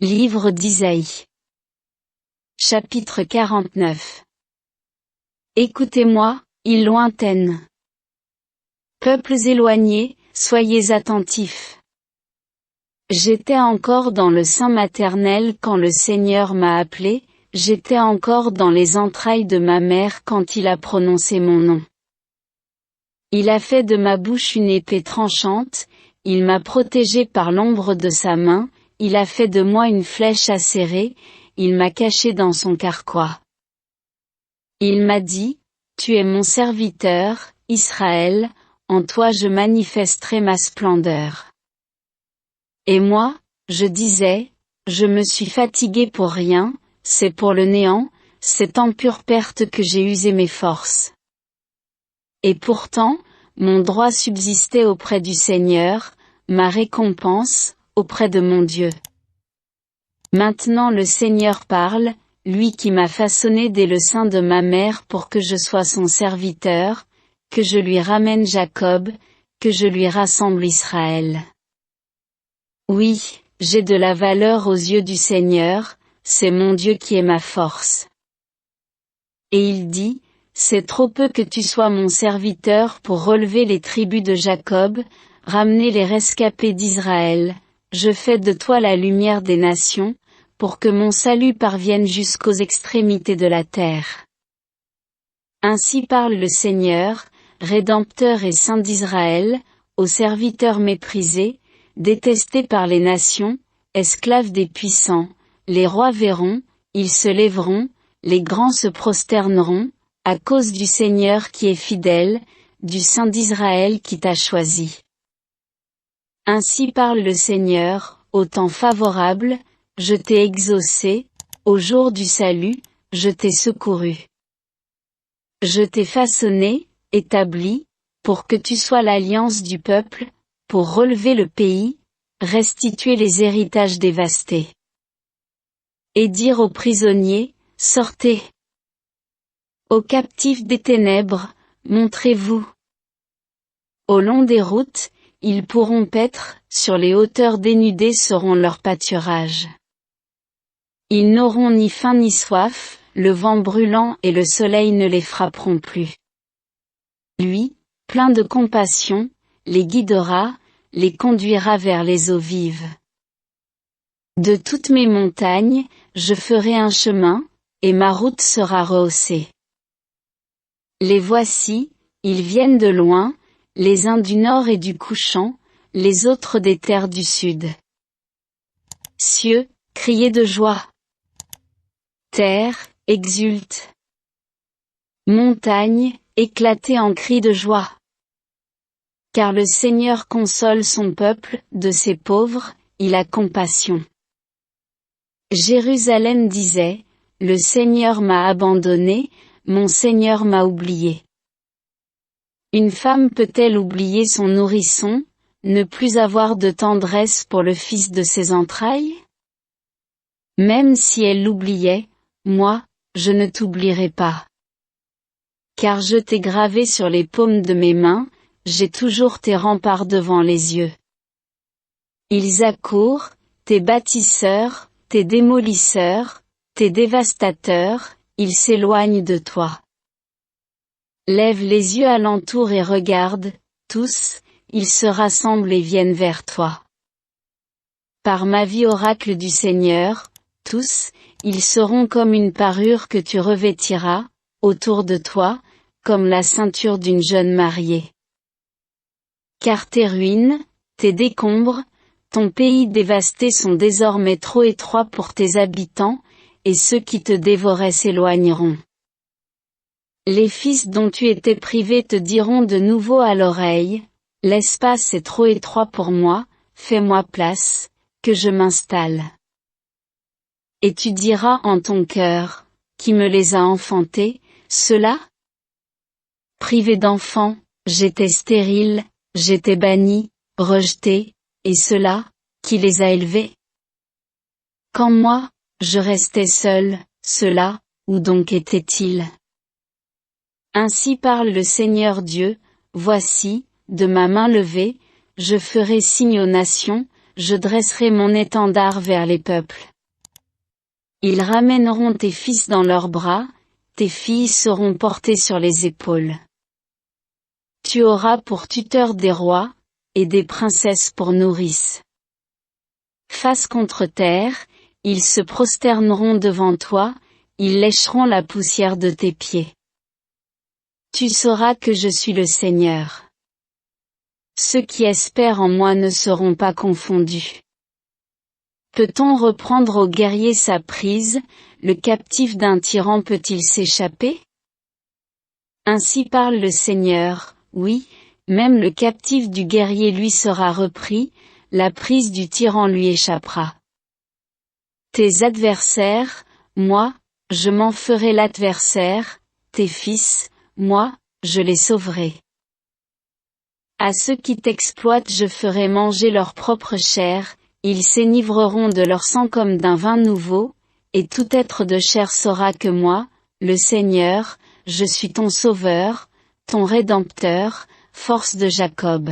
Livre d'Isaïe. Chapitre 49. Écoutez-moi, îles lointaines. Peuples éloignés, soyez attentifs. J'étais encore dans le sein maternel quand le Seigneur m'a appelé, j'étais encore dans les entrailles de ma mère quand il a prononcé mon nom. Il a fait de ma bouche une épée tranchante, il m'a protégé par l'ombre de sa main, il a fait de moi une flèche acérée, il m'a caché dans son carquois. Il m'a dit, tu es mon serviteur, Israël, en toi je manifesterai ma splendeur. Et moi, je disais, je me suis fatigué pour rien, c'est pour le néant, c'est en pure perte que j'ai usé mes forces. Et pourtant, mon droit subsistait auprès du Seigneur, ma récompense, auprès de mon Dieu. Maintenant le Seigneur parle, lui qui m'a façonné dès le sein de ma mère pour que je sois son serviteur, que je lui ramène Jacob, que je lui rassemble Israël. Oui, j'ai de la valeur aux yeux du Seigneur, c'est mon Dieu qui est ma force. Et il dit, c'est trop peu que tu sois mon serviteur pour relever les tribus de Jacob, ramener les rescapés d'Israël. Je fais de toi la lumière des nations, pour que mon salut parvienne jusqu'aux extrémités de la terre. Ainsi parle le Seigneur, Rédempteur et Saint d'Israël, aux serviteurs méprisés, détestés par les nations, esclaves des puissants, les rois verront, ils se lèveront, les grands se prosterneront, à cause du Seigneur qui est fidèle, du Saint d'Israël qui t'a choisi. Ainsi parle le Seigneur, au temps favorable, je t'ai exaucé, au jour du salut, je t'ai secouru. Je t'ai façonné, établi, pour que tu sois l'alliance du peuple, pour relever le pays, restituer les héritages dévastés. Et dire aux prisonniers, sortez. Aux captifs des ténèbres, montrez-vous. Au long des routes, ils pourront paître, sur les hauteurs dénudées seront leurs pâturages. Ils n'auront ni faim ni soif, le vent brûlant et le soleil ne les frapperont plus. Lui, plein de compassion, les guidera, les conduira vers les eaux vives. De toutes mes montagnes, je ferai un chemin, et ma route sera rehaussée. Les voici, ils viennent de loin, les uns du nord et du couchant, les autres des terres du sud. Cieux, criez de joie. Terre, exulte. Montagne, éclatez en cris de joie. Car le Seigneur console son peuple, de ses pauvres, il a compassion. Jérusalem disait, le Seigneur m'a abandonné, mon Seigneur m'a oublié. Une femme peut-elle oublier son nourrisson, ne plus avoir de tendresse pour le fils de ses entrailles? Même si elle l'oubliait, moi, je ne t'oublierai pas. Car je t'ai gravé sur les paumes de mes mains, j'ai toujours tes remparts devant les yeux. Ils accourent, tes bâtisseurs, tes démolisseurs, tes dévastateurs, ils s'éloignent de toi. Lève les yeux alentour et regarde, tous, ils se rassemblent et viennent vers toi. Par ma vie oracle du Seigneur, tous, ils seront comme une parure que tu revêtiras, autour de toi, comme la ceinture d'une jeune mariée. Car tes ruines, tes décombres, ton pays dévasté sont désormais trop étroits pour tes habitants, et ceux qui te dévoraient s'éloigneront. Les fils dont tu étais privé te diront de nouveau à l'oreille, l'espace est trop étroit pour moi, fais-moi place, que je m'installe. Et tu diras en ton cœur, qui me les a enfantés, ceux-là? Privé d'enfants, j'étais stérile, j'étais banni, rejeté, et ceux-là, qui les a élevés? Quand moi, je restais seul, ceux-là, où donc étaient-ils? Ainsi parle le Seigneur Dieu, voici, de ma main levée, je ferai signe aux nations, je dresserai mon étendard vers les peuples. Ils ramèneront tes fils dans leurs bras, tes filles seront portées sur les épaules. Tu auras pour tuteur des rois, et des princesses pour nourrices. Face contre terre, ils se prosterneront devant toi, ils lécheront la poussière de tes pieds. Tu sauras que je suis le Seigneur. Ceux qui espèrent en moi ne seront pas confondus. Peut-on reprendre au guerrier sa prise, le captif d'un tyran peut-il s'échapper? Ainsi parle le Seigneur, oui, même le captif du guerrier lui sera repris, la prise du tyran lui échappera. Tes adversaires, moi, je m'en ferai l'adversaire, tes fils, moi, je les sauverai. À ceux qui t'exploitent je ferai manger leur propre chair, ils s'énivreront de leur sang comme d'un vin nouveau, et tout être de chair saura que moi, le Seigneur, je suis ton sauveur, ton rédempteur, force de Jacob.